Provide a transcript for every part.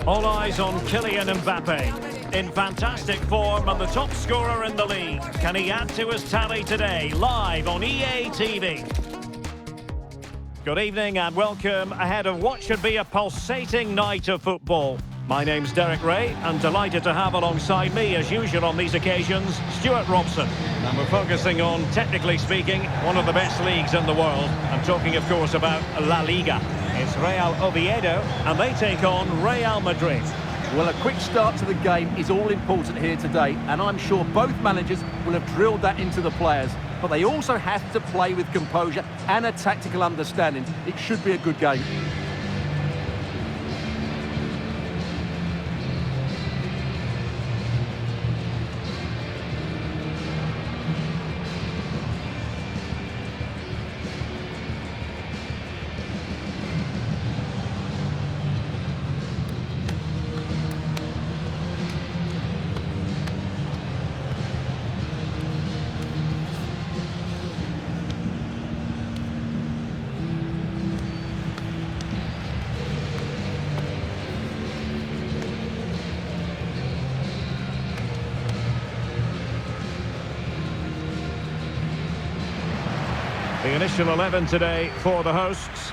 All eyes on Kylian Mbappe. In fantastic form and the top scorer in the league. Can he add to his tally today? Live on EA TV. Good evening and welcome ahead of what should be a pulsating night of football. My name's Derek Ray and delighted to have alongside me, as usual on these occasions, Stuart Robson. And we're focusing on, technically speaking, one of the best leagues in the world. I'm talking, of course, about Laliga. It's Real Oviedo and they take on Real Madrid. Well, a quick start to the game is all important here today, and I'm sure both managers will have drilled that into the players. But they also have to play with composure and a tactical understanding. It should be a good game. The initial 11 today for the hosts.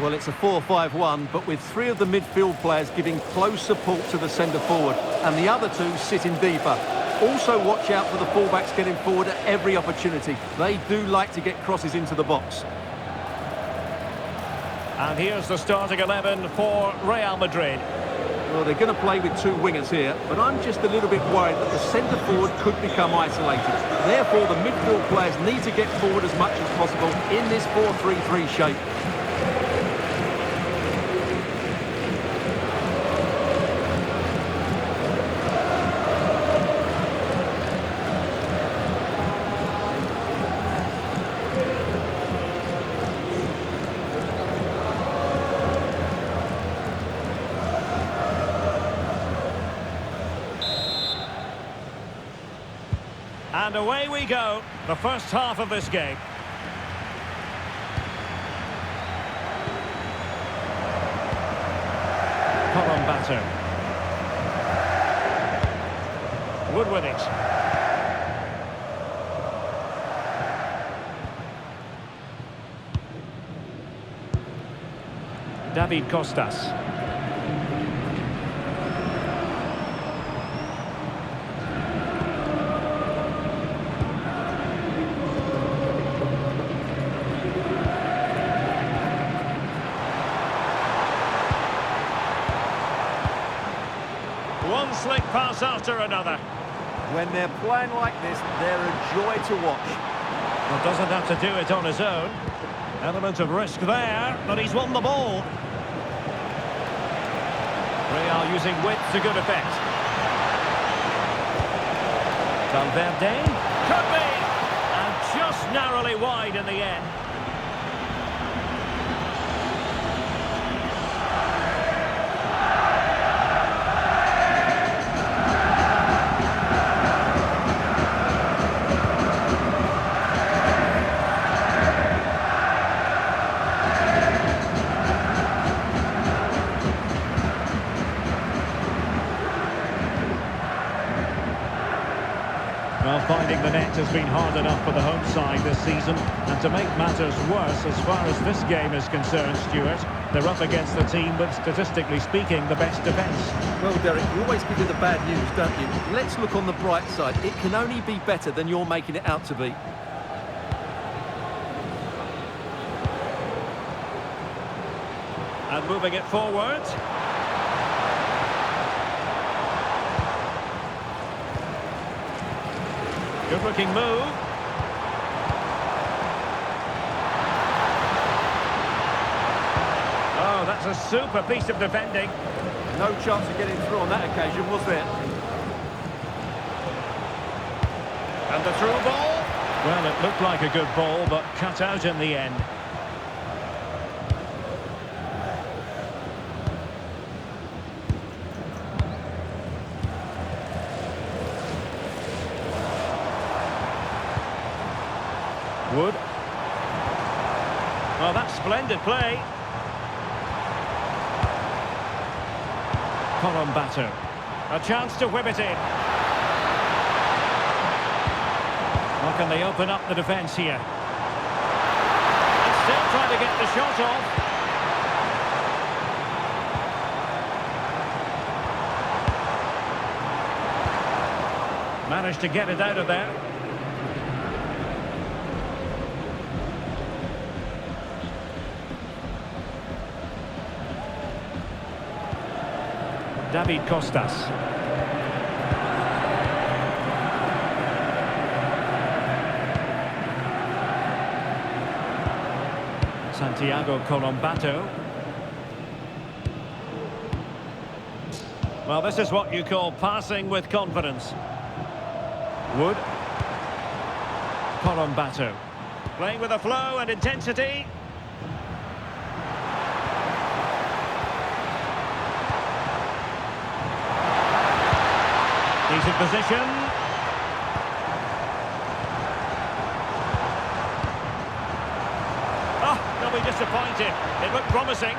Well, it's a 4-5-1, but with three of the midfield players giving close support to the centre forward, and the other two sitting deeper. Also watch out for the fullbacks getting forward at every opportunity. They do like to get crosses into the box. And here's the starting 11 for Real Madrid. Well, they're going to play with two wingers here, but I'm just a little bit worried that the centre forward could become isolated. Therefore, the midfield players need to get forward as much as possible in this 4-3-3 shape. And away we go, the first half of this game. Colin Batter. Wood with it. David Costas. One slick pass after another. When they're playing like this, they're a joy to watch. Well, doesn't have to do it on his own. Element of risk there, but he's won the ball. Real using width to good effect. Valverde. Could be! And just narrowly wide in the end. Well, finding the net has been hard enough for the home side this season, and to make matters worse as far as this game is concerned, Stuart, they're up against the team with, statistically speaking, the best defence. Well, Derek, you always give you the bad news, don't you? Let's look on the bright side. It can only be better than you're making it out to be. And moving it forward. Good-looking move. Oh, that's a super piece of defending. No chance of getting through on that occasion, was there? And the through ball. Well, it looked like a good ball, but cut out in the end. Wood. Oh, that's splendid play. Bato. A chance to whip it in. How can they open up the defence here? And still trying to get the shot off. Managed to get it out of there. David Costas. Santiago Colombato. Well, this is what you call passing with confidence. Wood. Colombato. Playing with a flow and intensity. Decent position. Oh, they'll be disappointed. It looked promising.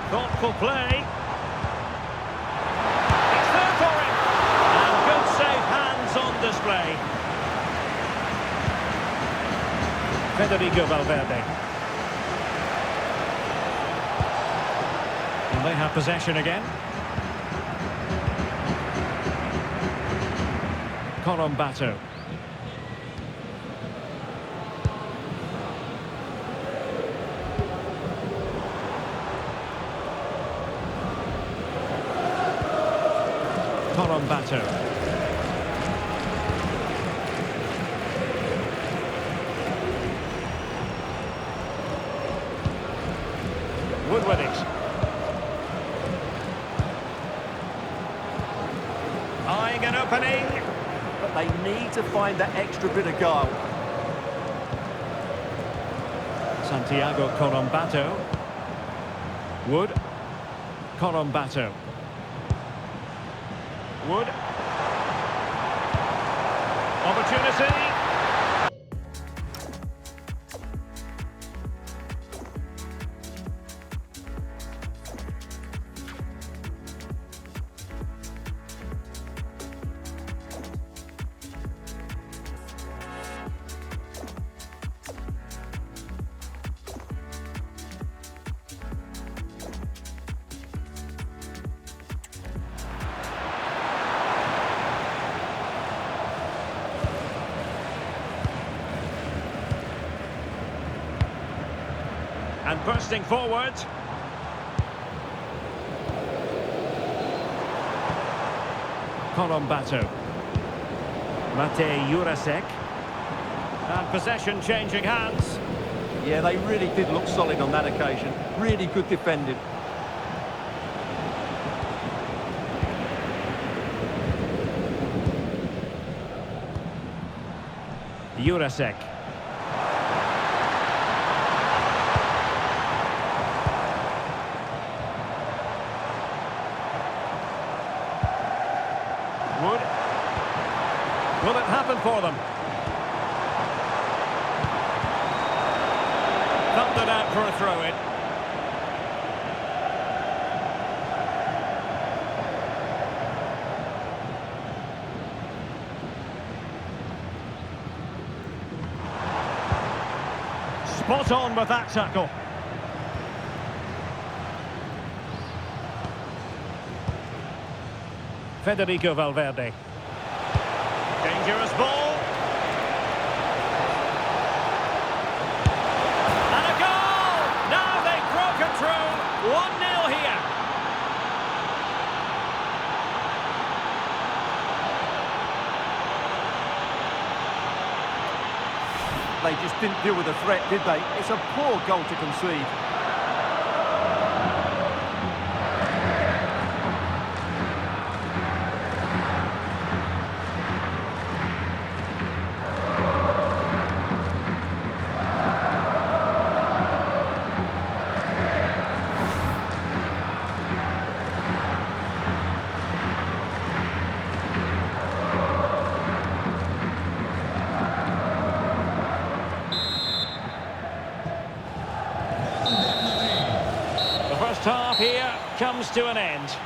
Thoughtful play. It's there for him. And good safe hands on display. Federico Valverde. They have possession again. Colombato. Colombato. Wood with it. Eyeing an opening. But they need to find that extra bit of guile. Santiago Colombato. Wood. Colombato. Wood. Opportunity. And bursting forward. Colombato. Matej Jurasek. And possession changing hands. Yeah, they really did look solid on that occasion. Really good defending. Jurasek. Wood. Will it happen for them? Thundered out for a throw-in. Spot on with that tackle. Federico Valverde. Dangerous ball. And a goal! Now they've broken through. 1-0 here. They just didn't deal with the threat, did they? It's a poor goal to concede. half here comes to an end.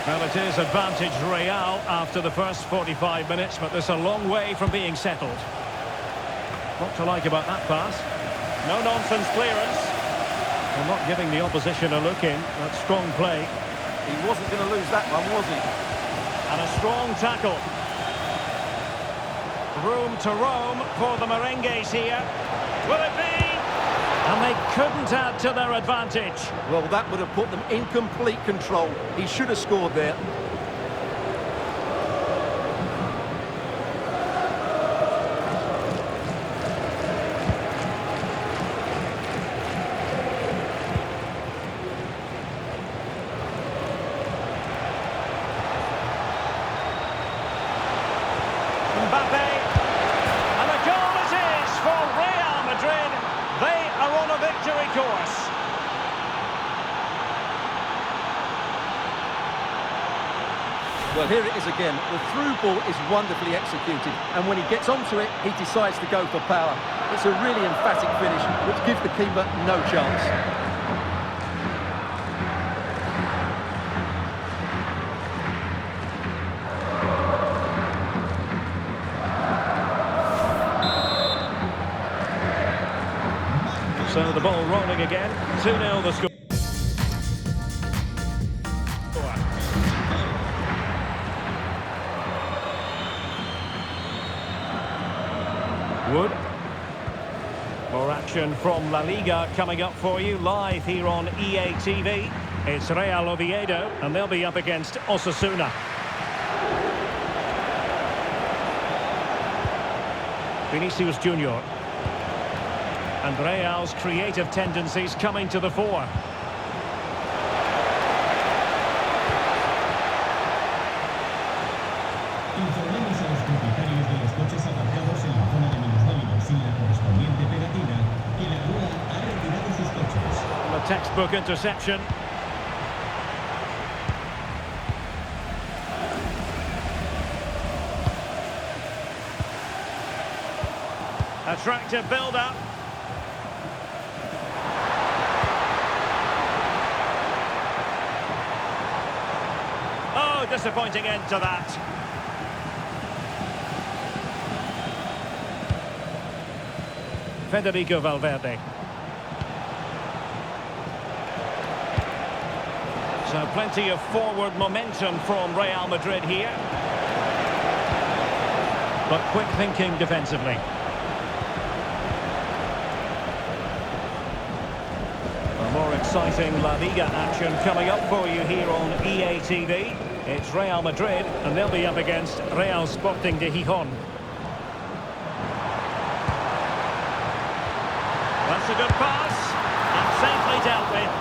Well, it is advantage Real after the first 45 minutes, but there's a long way from being settled. What to like about that pass? No-nonsense clearance. Well, not giving the opposition a look in. That's strong play. He wasn't going to lose that one, was he? And a strong tackle. Room to roam for the Merengues here. Will it be? And they couldn't add to their advantage. Well, that would have put them in complete control. He should have scored there. Mbappe. And a goal it is for Real Madrid. They are on a victory course. Well, here it is again. The through ball is wonderfully executed, and when he gets onto it, he decides to go for power. It's a really emphatic finish, which gives the keeper no chance. So the ball rolling again. 2-0 the score. Wood. More action from Laliga coming up for you live here on EA TV. It's Real Oviedo and they'll be up against Osasuna. Vinicius Junior. And Real's creative tendencies coming to the fore. Informemos a los propietarios de los coches aparcados en la zona de minusválidos sin la correspondiente pegatina que la grúa ha retirado sus coches. The textbook interception. Attractive build-up. Oh, disappointing end to that. Federico Valverde. So plenty of forward momentum from Real Madrid here. But quick thinking defensively. More exciting La Liga action coming up for you here on EA TV. It's Real Madrid and they'll be up against Real Sporting de Gijón. That's a good pass and safely dealt with.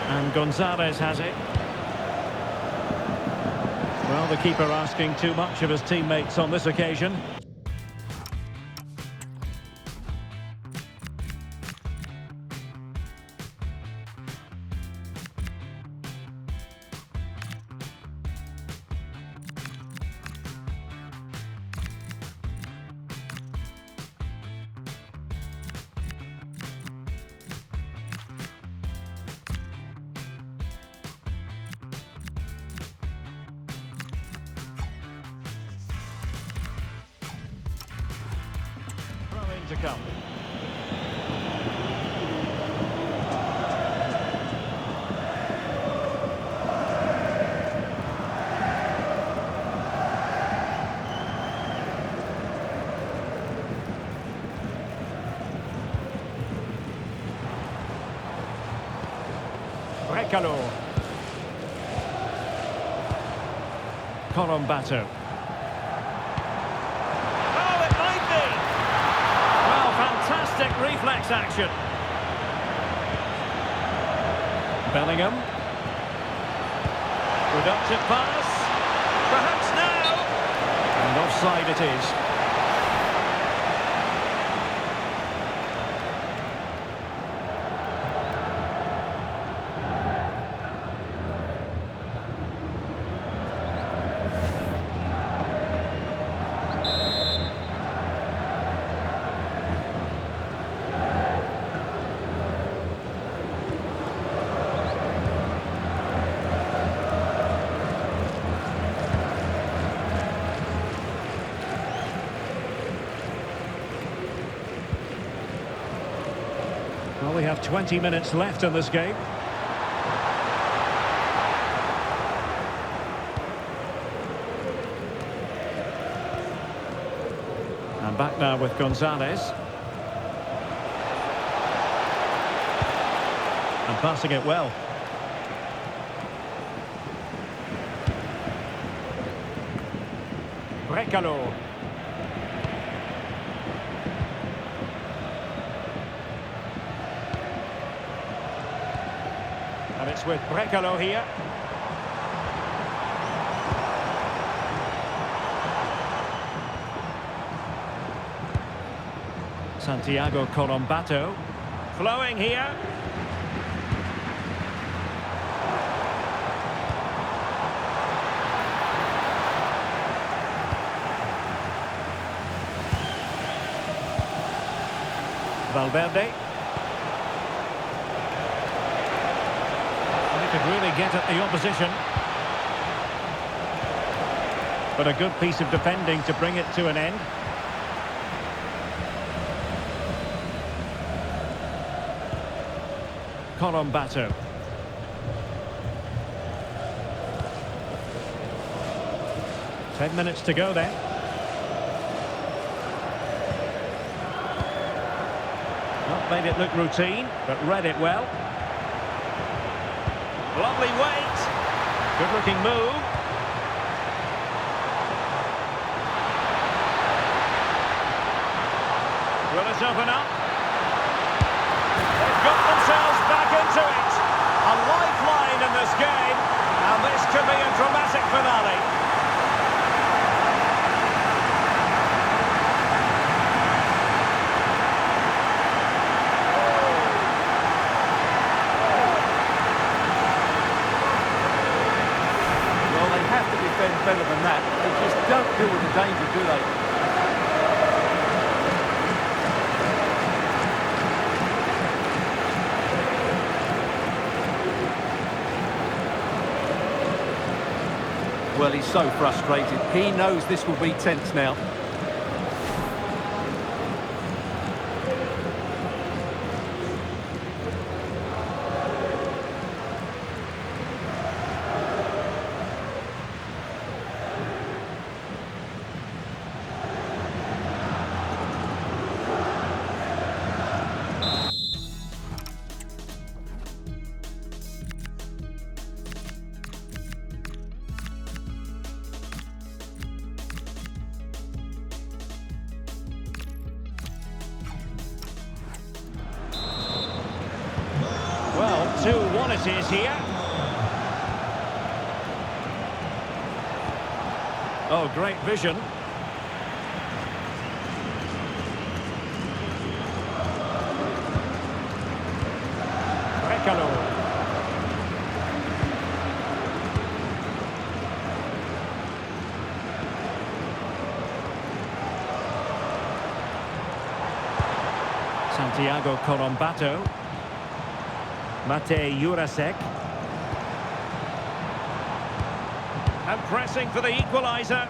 And Gonzalez has it. Well, the keeper asking too much of his teammates on this occasion. to come. Brecalo. Colombato. Oh, it might be! Well, fantastic reflex action. Bellingham. Productive pass. Perhaps now. And offside it is. Well, we have 20 minutes left in this game. And back now with Gonzalez. And passing it well. Brecalo. And it's with Brecalo here. Santiago Colombato. Flowing here. Valverde. Could really get at the opposition. But a good piece of defending to bring it to an end. Colombato. Ten minutes to go then. Not made it look routine, but read it well. Lovely weight. Good-looking move. Will it open up? They've got themselves back into it. A lifeline in this game. And this could be a dramatic finale. Better than that. They just don't deal with the danger, do they? Well, he's so frustrated. He knows this will be tense now. Well, 2-1 it is here. Oh, great vision. Brecalo. Santiago Colombato. Matej Jurasek. And pressing for the equaliser.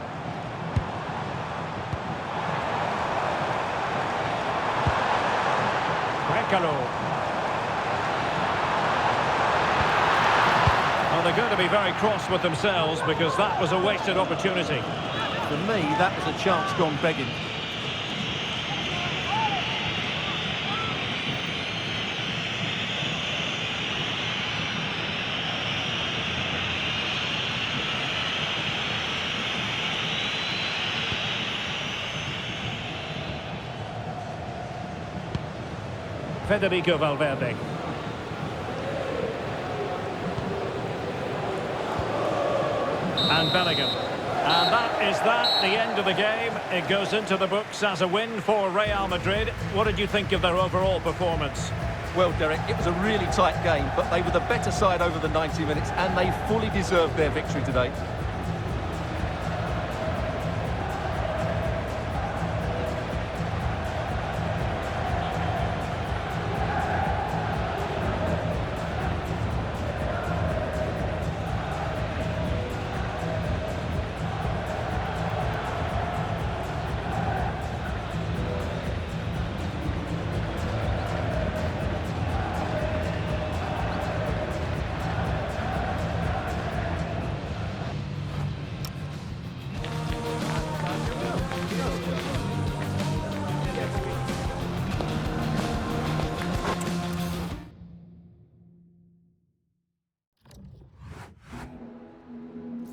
Bakalu. Well, they're going to be very cross with themselves because that was a wasted opportunity. For me, that was a chance gone begging. Federico Valverde. And Bellingham. And that is the end of the game. It goes into the books as a win for Real Madrid. What did you think of their overall performance? Well, Derek, it was a really tight game, but they were the better side over the 90 minutes, and they fully deserved their victory today.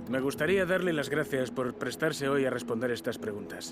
Me gustaría darle las gracias por prestarse hoy a responder estas preguntas.